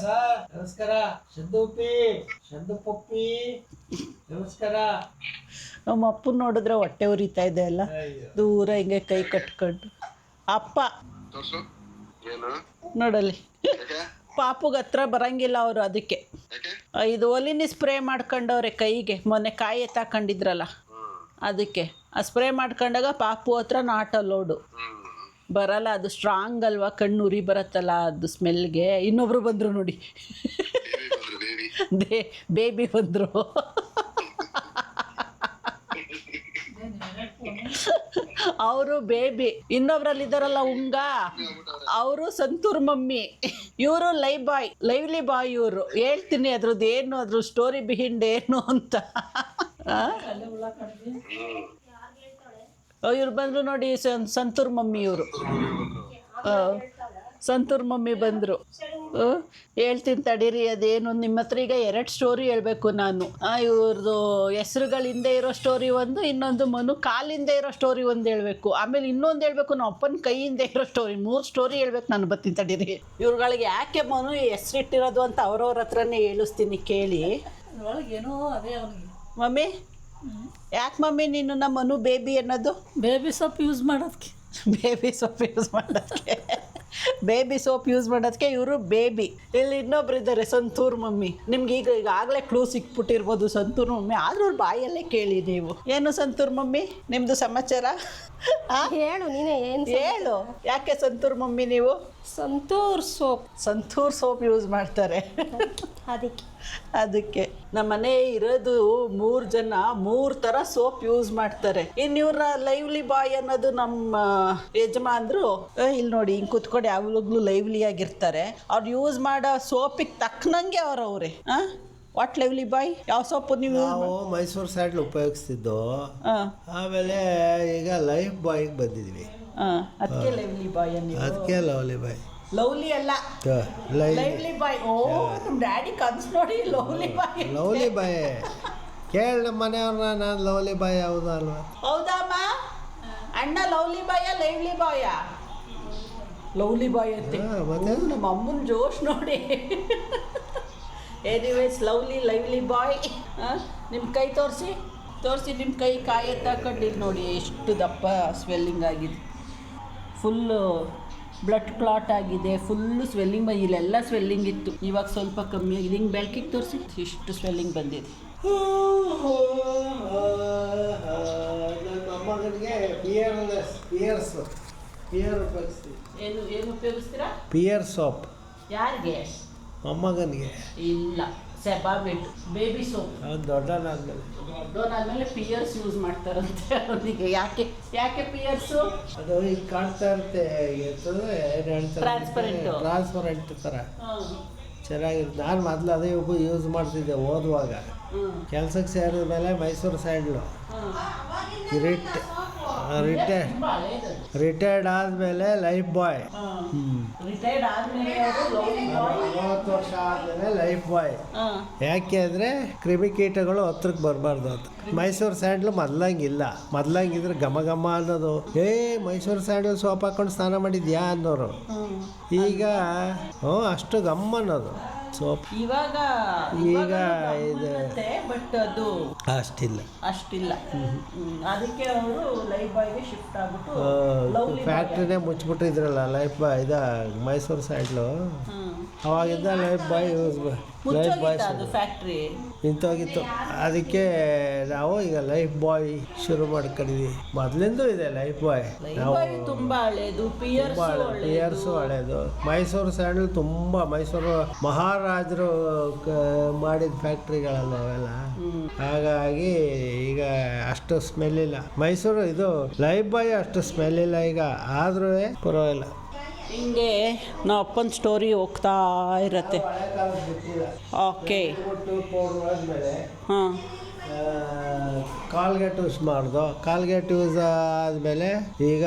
[SPEAKER 3] ನಮಸ್ಕಾರ ನಮಸ್ಕಾರ.
[SPEAKER 1] ನಮ್ಮ ಅಪ್ಪನ ನೋಡಿದ್ರೆ ಹೊಟ್ಟೆ ಉರಿತಾ ಇದೆ ಅಲ್ಲ, ದೂರ ಹಿಂಗೆ ಕೈ ಕಟ್ಕೊಂಡು. ಅಪ್ಪ ನೋಡಲ್ಲಿ, ಪಾಪುಗೆ ಹತ್ರ ಬರಂಗಿಲ್ಲ ಅವರು. ಅದಕ್ಕೆ ಇದು ಒಲಿನಿ ಸ್ಪ್ರೇ ಮಾಡ್ಕೊಂಡವ್ರೆ ಕೈಗೆ. ಮೊನ್ನೆ ಕಾಯಿ ಎತ್ತಾಕೊಂಡಿದ್ರಲ್ಲ, ಅದಕ್ಕೆ ಆ ಸ್ಪ್ರೇ ಮಾಡ್ಕೊಂಡಾಗ ಪಾಪು ಹತ್ರ ನಾಟ್ ಅಲೋಡು ಬರಲ್ಲ. ಅದು ಸ್ಟ್ರಾಂಗ್ ಅಲ್ವಾ, ಕಣ್ಣು ಉರಿ ಬರುತ್ತಲ್ಲ ಅದು ಸ್ಮೆಲ್ಗೆ. ಇನ್ನೊಬ್ರು ಬಂದರು ನೋಡಿ, ಬೇಬಿ ಬಂದರು. ಅವರು ಬೇಬಿ. ಇನ್ನೊಬ್ರಲ್ಲಿದ್ದಾರಲ್ಲ ಉಂಗ, ಅವರು ಸಂತೂರ್ ಮಮ್ಮಿ. ಇವರು ಲೈವ್ಲಿ ಬಾಯ್ ಇವರು. ಹೇಳ್ತೀನಿ ಅದ್ರದ್ದು ಏನು, ಅದ್ರ ಸ್ಟೋರಿ ಬಿಹೈಂಡ್ ಏನು ಅಂತ. ಇವ್ರು ಬಂದರು ನೋಡಿ, ಸಂತೂರ್ ಮಮ್ಮಿ ಇವರು. ಸಂತೂರ್ ಮಮ್ಮಿ ಬಂದರು. ಹೇಳ್ತೀನಿ ತಡೀರಿ. ಅದೇನು ನಿಮ್ಮ ಹತ್ರ ಈಗ 2 ಸ್ಟೋರಿ ಹೇಳ್ಬೇಕು ನಾನು. ಇವ್ರದ್ದು ಹೆಸ್ರುಗಳಿಂದ ಇರೋ ಸ್ಟೋರಿ ಒಂದು, ಇನ್ನೊಂದು ಮನು ಕಾಲಿಂದ ಇರೋ ಸ್ಟೋರಿ ಒಂದು ಹೇಳ್ಬೇಕು, ಆಮೇಲೆ ಇನ್ನೊಂದು ಹೇಳ್ಬೇಕು ನಮ್ಮ ಅಪ್ಪನ ಕೈಯಿಂದ ಇರೋ ಸ್ಟೋರಿ. 3 ಸ್ಟೋರಿ ಹೇಳ್ಬೇಕು ನಾನು. ಬರ್ತೀನಿ ತಡೀರಿ. ಇವ್ರುಗಳಿಗೆ ಯಾಕೆ ಮನು ಹೆಸ್ರಿಟ್ಟಿರೋದು ಅಂತ ಅವ್ರವ್ರ ಹತ್ರನೇ ಹೇಳಿಸ್ತೀನಿ ಕೇಳಿ.
[SPEAKER 4] ಏನೋ ಅದೇ ಅವನಿಗೆ.
[SPEAKER 1] ಮಮ್ಮಿ ಯಾಕೆ ಮಮ್ಮಿ ನೀನು ನಮ್ಮ ಮನು ಬೇಬಿ ಅನ್ನೋದು?
[SPEAKER 4] ಬೇಬಿ ಸೊಪ್ಪು ಯೂಸ್ ಮಾಡೋದಕ್ಕೆ.
[SPEAKER 1] ಬೇಬಿ ಸೋಪ್ ಯೂಸ್ ಮಾಡೋದಕ್ಕೆ ಬೇಬಿ ಸೋಪ್ ಯೂಸ್ ಮಾಡೋದಕ್ಕೆ ಇವರು ಬೇಬಿ. ಇಲ್ಲಿ ಇನ್ನೊಬ್ರು ಇದ್ದಾರೆ, ಸಂತೂರ್ ಮಮ್ಮಿ. ನಿಮ್ಗೆ ಈಗಾಗಲೇ ಕ್ಲೂ ಸಿಕ್ಬಿಟ್ಟಿರ್ಬೋದು ಸಂತೂರ್ ಮಮ್ಮಿ, ಆದ್ರೂ ಅವ್ರ ಬಾಯಲ್ಲೇ ಕೇಳಿ ನೀವು. ಏನು ಸಂತೂರ್ ಮಮ್ಮಿ ನಿಮ್ಮದು ಸಮಾಚಾರ?
[SPEAKER 2] ಹೇಳು ನೀನೇ ಏನು
[SPEAKER 1] ಹೇಳು, ಯಾಕೆ ಸಂತೂರ್ ಮಮ್ಮಿ ನೀವು?
[SPEAKER 2] ಸಂತೂರ್ ಸೋಪ್
[SPEAKER 1] ಯೂಸ್ ಮಾಡ್ತಾರೆ ಅದಕ್ಕೆ. ನಮ್ಮ ಮನೆ ಇರೋದು 3 ಜನ, 3 ಥರ ಸೋಪ್ ಯೂಸ್ ಮಾಡ್ತಾರೆ. ಇನ್ನು ಇವ್ರ ಲೈವ್ಲಿ ಬಾಯ್ ಅನ್ನೋದು ನಮ್ಮ ಯಜಮಾನ್ರು. ಇಲ್ಲಿ ನೋಡಿ ಹಿಂಗೆ ಕುತ್ಕೊಂಡು ಯಾವಾಗಲೂ ಲೈವ್ಲಿ ಆಗಿರ್ತಾರೆ. ಅವ್ರು ಯೂಸ್ ಮಾಡೋ ಸೋಪಿಗೆ ತಕ್ಕನಂಗೆ ಅವ್ರವ್ರೆ. ವಾಟ್ ಲೈವ್ಲಿ ಬಾಯ್? ಯಾವ ಸೋಪು ನೀವು?
[SPEAKER 5] ನಾವು ಮೈಸೂರು ಸ್ಯಾಂಡಲ್ ಉಪಯೋಗಿಸ್ತಿದ್ದು. ಆಮೇಲೆ ಈಗ ಲೈಫ್ ಬಾಯ್ಗೆ ಬಂದಿದ್ವಿ.
[SPEAKER 1] ಅದಕ್ಕೆ ಲೈವ್ಲಿ ಬಾಯ್
[SPEAKER 5] ಅದಕ್ಕೆ ಲವ್ಲಿ ಬಾಯ್.
[SPEAKER 1] ಲವ್ಲಿ ಅಲ್ಲ, ಲೈವ್ಲಿ ಬಾಯ್. ಓ ನಮ್ಮ ಡ್ಯಾಡಿ ಕನ್ಸು ನೋಡಿ ಲವ್ಲಿ ಬಾಯ್.
[SPEAKER 5] ಲವ್ಲಿ ಬಾಯ್ ಕೇಳಿ ನಮ್ಮ ಮನೆಯವ್ರನ್ನ, ನಾನು ಲವ್ಲಿ ಬಾಯ್ ಹೌದಾ ಅಲ್ವಾ?
[SPEAKER 1] ಹೌದಮ್ಮ ಅಣ್ಣ ಲವ್ಲಿ ಬಾಯ ಲೈವ್ಲಿ ಬಾಯ? ಲವ್ಲಿ ಬಾಯ್ ಅಂತೆ.
[SPEAKER 5] ಮತ್ತೆ
[SPEAKER 1] ನಮ್ಮ ಅಮ್ಮನ ಜೋಶ್ ನೋಡಿ. ಎನಿವೇಸ್ ಲೈವ್ಲಿ ಬಾಯ್. ನಿಮ್ಮ ಕೈ ತೋರಿಸಿ ನಿಮ್ಮ ಕೈ ಕಾಯಿ ಎತ್ತಾಕೊಂಡಿದ್ದು ನೋಡಿ ಎಷ್ಟು ದಪ್ಪ ಸ್ವೆಲ್ಲಿಂಗ್ ಆಗಿದೆ. ಫುಲ್ಲು ಬ್ಲಡ್ ಕ್ಲಾಟ್ ಆಗಿದೆ, ಫುಲ್ಲು ಸ್ವೆಲ್ಲಿಂಗ್ ಇಲ್ಲೆಲ್ಲ ಸ್ವೆಲ್ಲಿಂಗ್ ಇತ್ತು, ಇವಾಗ ಸ್ವಲ್ಪ ಕಮ್ಮಿ ಆಗಿದೆ. ಹಿಂಗೆ ಬೆಳಕಿಗೆ ತೋರಿಸಿ ಇಷ್ಟು ಸ್ವೆಲ್ಲಿಂಗ್ ಬಂದಿದೆ.
[SPEAKER 5] ನನ್ನ ಮೊಮ್ಮಗನಿಗೆ
[SPEAKER 1] ಏನು ಉಪಯೋಗಿಸ್ತೀರಾ?
[SPEAKER 5] ಪಿಯರ್ ಸೋಪ್
[SPEAKER 1] ಯಾರಿಗೆ?
[SPEAKER 5] ಮೊಮ್ಮಗನಿಗೆ.
[SPEAKER 1] ಇಲ್ಲ, ಸೆಬಾಮೆಟ್ ಬೇಬಿ ಸೋಪ್. ದೊಡ್ಡವನಾದ್ಮೇಲೆ ಪಿಯರ್ಸ್ ಯೂಸ್ ಮಾಡ್ತಾರಂತೆ ಅವನಿಗೆ. ಯಾಕೆ ಪಿಯರ್ಸು?
[SPEAKER 5] ಅದು ಈಗ ಕಾಣ್ತಾ ಇರುತ್ತೆ, ಟ್ರಾನ್ಸ್ಪರೆಂಟ್ ಥರ ಚೆನ್ನಾಗಿರುತ್ತೆ. ನಾನು ಮೊದಲು ಅದೇ ಯೂಸ್ ಮಾಡ್ತಿದ್ದೆ ಓದುವಾಗ. ಕೆಲ್ಸಕ್ಕೆ ಸೇರಿದ ಮೇಲೆ ಮೈಸೂರು ಸ್ಯಾಂಡ್ಲು ರಿಟೈರ್ಡ್ ಆದಮೇಲೆ ಲೈಫ್ ಬಾಯ್. 30 ವರ್ಷ ಆದಮೇಲೆ ಲೈಫ್ ಬಾಯ್. ಯಾಕೆ ಅಂದರೆ ಕ್ರಿಮಿಕೀಟಗಳು ಹತ್ರಕ್ಕೆ ಬರಬಾರ್ದು ಅಂತ. ಮೈಸೂರು ಸ್ಯಾಂಡ್ಲು ಮೊದ್ಲಂಗಿದ್ರೆ ಘಮ ಅನ್ನೋದು. ಮೈಸೂರು ಸ್ಯಾಂಡಲ್ ಸೋಪ್ ಹಾಕೊಂಡು ಸ್ನಾನ ಮಾಡಿದ್ಯಾ ಅನ್ನೋರು. ಈಗ ಅಷ್ಟು ಘಮ್ ಅನ್ನೋದು ಸೋಪ್.
[SPEAKER 1] ಈಗ
[SPEAKER 5] ಇದು
[SPEAKER 1] ಬಟ್ ಅದು ಅಷ್ಟಿಲ್ಲ. ಅದಕ್ಕೆ ಅವರು ಲೈಫ್ ಬಾಯ್ಗೆ ಶಿಫ್ಟ್ ಆಗ್ಬಿಟ್ಟು
[SPEAKER 5] ಫ್ಯಾಕ್ಟ್ರಿನೇ ಮುಚ್ಚಿಬಿಟ್ಟಿದ್ರಲ್ಲ ಲೈಫ್ ಬಾಯ್ ಮೈಸೂರು ಸ್ಯಾಂಡ್ಲು. ಅವಾಗಿಂದ ಲೈಫ್ ಬಾಯ್
[SPEAKER 1] ಫ್ಯಾಕ್ಟ್ರಿ
[SPEAKER 5] ನಿಂತೋಗಿತ್ತು. ಅದಕ್ಕೆ ನಾವು ಈಗ ಲೈಫ್ ಬಾಯ್ ಶುರು ಮಾಡ್ಕೊಂಡಿದ್ವಿ. ಮೊದಲಿಂದ ಇದೆ ಲೈಫ್ ಬಾಯ್.
[SPEAKER 1] ತುಂಬಾ ಹಳೇದು,
[SPEAKER 5] ಪಿಯರ್ಸು ಹಳೇದು. ಮೈಸೂರು ಸ್ಯಾಂಡಲ್ ತುಂಬ ಮೈಸೂರು ಮಹಾರಾಜರು ಮಾಡಿದ ಫ್ಯಾಕ್ಟ್ರಿಗಳಲ್ಲ ಅವೆಲ್ಲ. ಹಾಗಾಗಿ ಈಗ ಅಷ್ಟು ಸ್ಮೆಲ್ ಇಲ್ಲ. ಮೈಸೂರು ಇದು ಲೈಫ್ ಬಾಯ್ ಅಷ್ಟು ಸ್ಮೆಲ್ ಇಲ್ಲ ಈಗ, ಆದ್ರೂ ಪರವಾಗಿಲ್ಲ.
[SPEAKER 1] ಹಿಂಗೆ ನಾವು ಅಪ್ಪನ ಸ್ಟೋರಿ ಹೋಗ್ತಾ ಇರತ್ತೆ. ಓಕೆ. ಹಾಂ,
[SPEAKER 5] ಕಾಲ್ಗೇಟ್ ಯೂಸ್ ಕಾಲ್ಗೇಟ್ ಯೂಸ್ ಆದಮೇಲೆ ಈಗ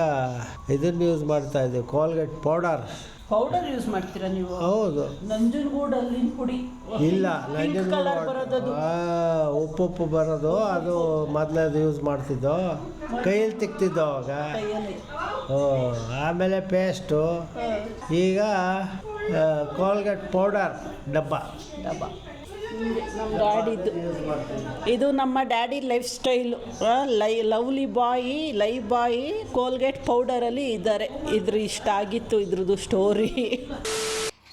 [SPEAKER 5] ಇದನ್ನು ಯೂಸ್ ಮಾಡ್ತಾ ಇದ್ದೀವಿ, ಕಾಲ್ಗೇಟ್ ಪೌಡರ್
[SPEAKER 1] ಯೂಸ್ ಮಾಡ್ತೀರಾ ನೀವು?
[SPEAKER 5] ಹೌದು.
[SPEAKER 1] ನಂಜನಗೂಡಲ್ಲಿ ಪುಡಿ
[SPEAKER 5] ಇಲ್ಲ, ನಂಜನಗೂಡು ಉಪ್ಪು ಬರೋದು ಅದು ಮೊದಲದು ಯೂಸ್ ಮಾಡ್ತಿದ್ದೋ, ಕೈಯಲ್ಲಿ ತಿಕ್ತಿದ್ದೋ ಅವಾಗ. ಆಮೇಲೆ ಪೇಸ್ಟು. ಈಗ ಕಾಲ್ಗೇಟ್ ಪೌಡರ್ ಡಬ್ಬ.
[SPEAKER 1] ನಮ್ಮ ಡ್ಯಾಡಿದು ಇದು ನಮ್ಮ ಡ್ಯಾಡಿ ಲೈಫ್ ಸ್ಟೈಲು. ಲವ್ಲಿ ಬಾಯಿ, ಲೈಫ್ ಬಾಯಿ, ಕೋಲ್ಗೇಟ್ ಪೌಡರಲ್ಲಿ ಇದ್ದಾರೆ. ಇಷ್ಟ ಆಗಿತ್ತು ಇದ್ರದ್ದು ಸ್ಟೋರಿ.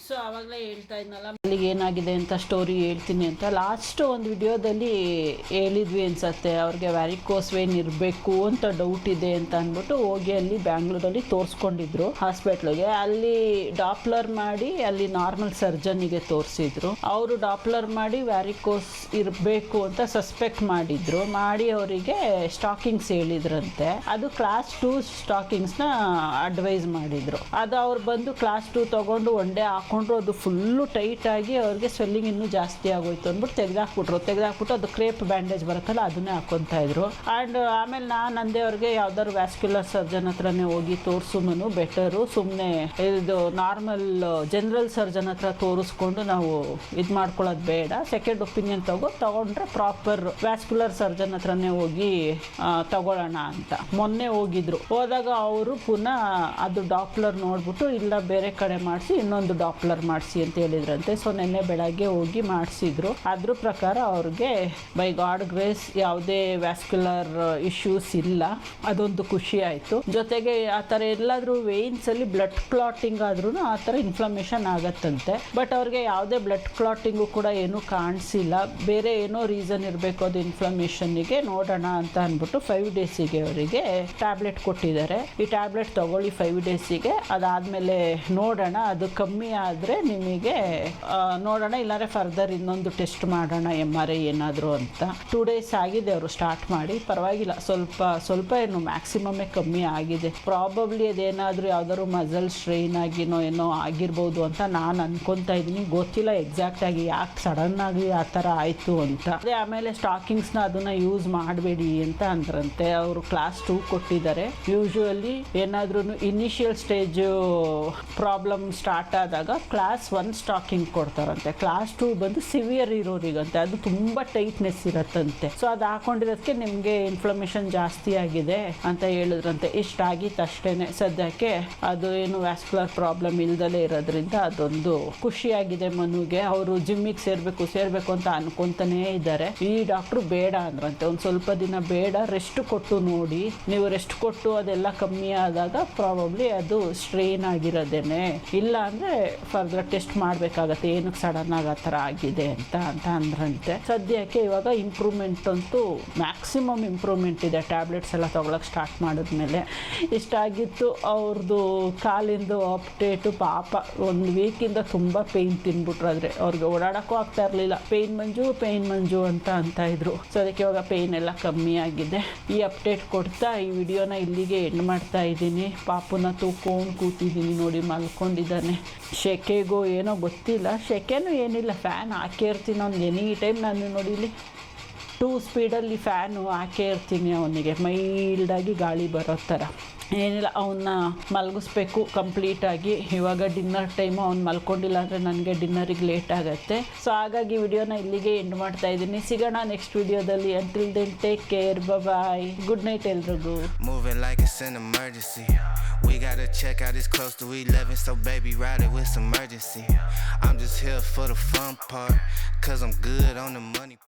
[SPEAKER 1] ಸೊ ಆವಾಗಲೇ ಹೇಳ್ತಾ ಇದ್ನಲ್ಲ ಅಲ್ಲಿಗೆ ಏನಾಗಿದೆ ಅಂತ ಸ್ಟೋರಿ ಹೇಳ್ತೀನಿ ಅಂತ. ಲಾಸ್ಟ್ ಒಂದು ವಿಡಿಯೋದಲ್ಲಿ ಹೇಳಿದ್ವಿ ಅನ್ಸತ್ತೆ, ಅವ್ರಿಗೆ ವ್ಯಾರಿಕೋಸ್ ವೇನ್ ಇರಬೇಕು ಅಂತ ಡೌಟ್ ಇದೆ ಅಂತ ಅಂದ್ಬಿಟ್ಟು ಹೋಗಿ ಅಲ್ಲಿ ಬ್ಯಾಂಗ್ಳೂರಲ್ಲಿ ತೋರಿಸ್ಕೊಂಡಿದ್ರು ಹಾಸ್ಪಿಟ್ಲಿಗೆ. ಅಲ್ಲಿ ಡಾಪ್ಲರ್ ಮಾಡಿ ಅಲ್ಲಿ ನಾರ್ಮಲ್ ಸರ್ಜನಿಗೆ ತೋರಿಸಿದ್ರು. ಅವರು ಡಾಪ್ಲರ್ ಮಾಡಿ ವ್ಯಾರಿಕೋಸ್ ಇರಬೇಕು ಅಂತ ಸಸ್ಪೆಕ್ಟ್ ಮಾಡಿ ಅವರಿಗೆ ಸ್ಟಾಕಿಂಗ್ಸ್ ಹೇಳಿದ್ರಂತೆ. ಅದು ಕ್ಲಾಸ್ 2 ಸ್ಟಾಕಿಂಗ್ಸ್ನ ಅಡ್ವೈಸ್ ಮಾಡಿದ್ರು. ಅದು ಅವ್ರು ಬಂದು ಕ್ಲಾಸ್ 2 ತೊಗೊಂಡು ಒನ್ ಡೇ ಹಾಕೊಂಡು ಮಾಡಿಕೊಂಡ್ರು ಅದು ಫುಲ್ಲು ಟೈಟಾಗಿ ಅವ್ರಿಗೆ ಸ್ವೆಲ್ಲಿಂಗ್ ಇನ್ನೂ ಜಾಸ್ತಿ ಆಗೋಯ್ತು ಅಂದ್ಬಿಟ್ಟು ತೆಗೆದಾಕ್ಬಿಟ್ಟು ಅದು ಕ್ರೇಪ್ ಬ್ಯಾಂಡೇಜ್ ಬರುತ್ತಲ್ಲ ಅದನ್ನೇ ಹಾಕ್ಕೊತಾ ಇದ್ರು. ಆ್ಯಂಡ್ ಆಮೇಲೆ ನಾನು ಅಂದೆ ಅವ್ರಿಗೆ ಯಾವ್ದಾದ್ರು ವ್ಯಾಸ್ಕ್ಯುಲರ್ ಸರ್ಜನ್ ಹತ್ರನೇ ಹೋಗಿ ತೋರಿಸುಮನು ಬೆಟರು, ಸುಮ್ಮನೆ ಇದು ನಾರ್ಮಲ್ ಜನರಲ್ ಸರ್ಜನ್ ಹತ್ರ ತೋರಿಸ್ಕೊಂಡು ನಾವು ಇದು ಮಾಡ್ಕೊಳ್ಳೋದು ಬೇಡ, ಸೆಕೆಂಡ್ ಒಪಿನಿಯನ್ ತಗೊಂಡ್ರೆ ಪ್ರಾಪರ್ ವ್ಯಾಸ್ಕ್ಯುಲರ್ ಸರ್ಜನ್ ಹತ್ರನೇ ಹೋಗಿ ತಗೊಳ್ಳೋಣ ಅಂತ. ಮೊನ್ನೆ ಹೋದಾಗ ಅವರು ಪುನಃ ಅದು ಡಾಪ್ಲರ್ ನೋಡ್ಬಿಟ್ಟು ಇಲ್ಲ ಬೇರೆ ಕಡೆ ಮಾಡಿಸಿ ಇನ್ನೊಂದು ಡಾಪ್ಲರ್ ಮಾಡಿಸಿ ಅಂತ ಹೇಳಿದ್ರಂತೆ. ಸೊ ನಿನ್ನೆ ಬೆಳಗ್ಗೆ ಹೋಗಿ ಮಾಡಿಸಿದ್ರು. ಅದ್ರ ಪ್ರಕಾರ ಅವ್ರಿಗೆ ಬೈ ಗಾಡ್ ಗ್ರೇಸ್ ಯಾವುದೇ ವ್ಯಾಸ್ಕ್ಯುಲರ್ ಇಶ್ಯೂಸ್ ಇಲ್ಲ, ಅದೊಂದು ಖುಷಿ ಆಯಿತು. ಜೊತೆಗೆ ಆ ಥರ ಎಲ್ಲಾದರೂ ವೇನ್ಸಲ್ಲಿ ಬ್ಲಡ್ ಕ್ಲಾಟಿಂಗ್ ಆದ್ರೂ ಆ ಥರ ಇನ್ಫ್ಲಮೇಷನ್ ಆಗತ್ತಂತೆ. ಬಟ್ ಅವ್ರಿಗೆ ಯಾವುದೇ ಬ್ಲಡ್ ಕ್ಲಾಟಿಂಗು ಕೂಡ ಏನೂ ಕಾಣಿಸಿಲ್ಲ, ಬೇರೆ ಏನೋ ರೀಸನ್ ಇರಬೇಕು ಅದು ಇನ್ಫ್ಲಮೇಷನ್ನಿಗೆ, ನೋಡೋಣ ಅಂತ ಅಂದ್ಬಿಟ್ಟು 5 ಡೇಸಿಗೆ ಅವರಿಗೆ ಟ್ಯಾಬ್ಲೆಟ್ ಕೊಟ್ಟಿದ್ದಾರೆ. ಈ ಟ್ಯಾಬ್ಲೆಟ್ ತೊಗೊಳ್ಳಿ 5 ಡೇಸಿಗೆ, ಅದಾದಮೇಲೆ ನೋಡೋಣ, ಅದು ಕಮ್ಮಿ ಆದರೆ ನಿಮಗೆ ನೋಡೋಣ, ಇಲ್ಲಾಂದರೆ ಫರ್ದರ್ ಇನ್ನೊಂದು ಟೆಸ್ಟ್ ಮಾಡೋಣ MRI ಏನಾದರೂ ಅಂತ. 2 ಡೇಸ್ ಆಗಿದೆ ಅವರು ಸ್ಟಾರ್ಟ್ ಮಾಡಿ, ಪರವಾಗಿಲ್ಲ, ಸ್ವಲ್ಪ ಏನು ಮ್ಯಾಕ್ಸಿಮಮ್ಮೇ ಕಮ್ಮಿ ಆಗಿದೆ. ಪ್ರಾಬಬ್ಲಿ ಅದೇನಾದರೂ ಯಾವ್ದಾದ್ರು ಮಸಲ್ ಸ್ಟ್ರೈನ್ ಆಗಿನೋ ಏನೋ ಆಗಿರ್ಬೋದು ಅಂತ ನಾನು ಅನ್ಕೊತಾ ಇದ್ದೀನಿ, ಗೊತ್ತಿಲ್ಲ ಎಕ್ಸಾಕ್ಟಾಗಿ ಯಾಕೆ ಸಡನ್ನಾಗಿ ಆ ಥರ ಆಯಿತು ಅಂತ. ಅದೇ ಆಮೇಲೆ ಸ್ಟಾಕಿಂಗ್ಸ್ನ ಅದನ್ನು ಯೂಸ್ ಮಾಡಬೇಡಿ ಅಂತ ಅಂದ್ರಂತೆ. ಅವರು ಕ್ಲಾಸ್ 2 ಕೊಟ್ಟಿದ್ದಾರೆ. ಯೂಶ್ವಲಿ ಏನಾದ್ರೂ ಇನಿಷಿಯಲ್ ಸ್ಟೇಜು ಪ್ರಾಬ್ಲಮ್ ಸ್ಟಾರ್ಟ್ ಆದಾಗ ಕ್ಲಾಸ್ 1 ಸ್ಟಾಕಿಂಗ್ ಕೊಡ್ತಾರಂತೆ, ಕ್ಲಾಸ್ 2 ಬಂದು ಸಿವಿಯರ್ ಇರೋರಿಗಂತೆ, ಅದು ತುಂಬ ಟೈಟ್ನೆಸ್ ಇರತ್ತಂತೆ. ಸೊ ಅದು ಹಾಕೊಂಡಿರೋದಕ್ಕೆ ನಿಮಗೆ ಇನ್ಫ್ಲಮೇಷನ್ ಜಾಸ್ತಿ ಆಗಿದೆ ಅಂತ ಹೇಳಿದ್ರಂತೆ. ಇಷ್ಟಾಗಿತ್ತು ಅಷ್ಟೇ ಸದ್ಯಕ್ಕೆ, ಅದು ಏನು ವ್ಯಾಸ್ಕ್ಯುಲರ್ ಪ್ರಾಬ್ಲಮ್ ಇಲ್ದಲೇ ಇರೋದ್ರಿಂದ ಅದೊಂದು ಖುಷಿಯಾಗಿದೆ ಮನುಗೆ. ಅವರು ಜಿಮ್ಮಿಗೆ ಸೇರಬೇಕು ಅಂತ ಅನ್ಕೊತಾನೇ ಇದ್ದಾರೆ. ಈ ಡಾಕ್ಟ್ರು ಬೇಡ ಅಂದ್ರಂತೆ, ಒಂದು ಸ್ವಲ್ಪ ದಿನ ಬೇಡ, ರೆಸ್ಟ್ ಕೊಟ್ಟು ನೋಡಿ, ನೀವು ರೆಸ್ಟ್ ಕೊಟ್ಟು ಅದೆಲ್ಲ ಕಮ್ಮಿ ಆದಾಗ ಪ್ರಾಬಬ್ಲಿ ಅದು ಸ್ಟ್ರೈನ್ ಆಗಿರೋದೇನೆ, ಇಲ್ಲ ಅಂದರೆ ಫರ್ದರ್ ಟೆಸ್ಟ್ ಮಾಡಬೇಕಾಗತ್ತೆ ಏನಕ್ಕೆ ಸಡನ್ ಆಗಿ ಆ ಥರ ಆಗಿದೆ ಅಂತ ಅಂದ್ರಂತೆ. ಸದ್ಯಕ್ಕೆ ಇವಾಗ ಇಂಪ್ರೂವ್ಮೆಂಟ್ ಅಂತೂ ಮ್ಯಾಕ್ಸಿಮಮ್ ಇಂಪ್ರೂವ್ಮೆಂಟ್ ಇದೆ, ಟ್ಯಾಬ್ಲೆಟ್ಸ್ ಎಲ್ಲ ತೊಗೊಳಕ್ಕೆ ಸ್ಟಾರ್ಟ್ ಮಾಡಿದ್ಮೇಲೆ. ಇಷ್ಟಾಗಿತ್ತು ಅವ್ರದ್ದು ಕಾಲಿಂದು ಅಪ್ಡೇಟು. ಪಾಪ 1 ವೀಕಿಂದ ತುಂಬ ಪೇಯ್ನ್ ತಿನ್ಬಿಟ್ರು, ಆದರೆ ಅವ್ರಿಗೆ ಓಡಾಡೋಕ್ಕೂ ಆಗ್ತಾ ಇರಲಿಲ್ಲ. ಪೇಯ್ನ್ ಮಂಜು ಅಂತ ಇದ್ರು. ಸೊ ಅದಕ್ಕೆ ಇವಾಗ ಪೇಯ್ನ್ ಎಲ್ಲ ಕಮ್ಮಿ ಆಗಿದೆ. ಈ ಅಪ್ಡೇಟ್ ಕೊಡ್ತಾ ಈ ವಿಡಿಯೋನ ಇಲ್ಲಿಗೆ ಎಂಡ್ ಮಾಡ್ತಾ ಇದ್ದೀನಿ. ಪಾಪುನ ತೂಕೊಂಡು ಕೂತಿದ್ದೀನಿ ನೋಡಿ, ಮಲ್ಕೊಂಡಿದ್ದಾನೆ. ಶೆಕೆಗೋ ಏನೋ ಗೊತ್ತಿಲ್ಲ, ಶೆಕೆನೂ ಏನಿಲ್ಲ, ಫ್ಯಾನ್ ಹಾಕೇ ಇರ್ತೀನಿ ಅವ್ನು ಎನಿ ಟೈಮ್. ನಾನು ನೋಡಿಲಿ 2 ಸ್ಪೀಡಲ್ಲಿ ಫ್ಯಾನು ಹಾಕೇ ಇರ್ತೀನಿ ಅವನಿಗೆ, ಮೈಲ್ಡಾಗಿ ಗಾಳಿ ಬರೋ ಥರ. ಏನಿಲ್ಲ, ಅವನ್ನ ಮಲಗಿಸ್ಬೇಕು ಕಂಪ್ಲೀಟಾಗಿ. ಇವಾಗ ಡಿನ್ನರ್ ಟೈಮು, ಅವ್ನು ಮಲ್ಕೊಂಡಿಲ್ಲ ಅಂದರೆ ನನಗೆ ಡಿನ್ನರಿಗೆ ಲೇಟ್ ಆಗುತ್ತೆ. ಸೊ ಹಾಗಾಗಿ ವಿಡಿಯೋನ ಇಲ್ಲಿಗೆ ಎಂಡ್ ಮಾಡ್ತಾ ಇದ್ದೀನಿ. ಸಿಗೋಣ ನೆಕ್ಸ್ಟ್ ವಿಡಿಯೋದಲ್ಲಿ. ಅಂಟಿಲ್ ದೆನ್ ಟೇಕ್ ಕೇರ್, ಬಾಯ್, ಗುಡ್ ನೈಟ್ ಎಲ್ರಿಗೂ.
[SPEAKER 6] Moving like it's an emergency. We gotta check out, it's close to 11, so baby ride it with some urgency. I'm just here for the fun part, cause I'm good on the money.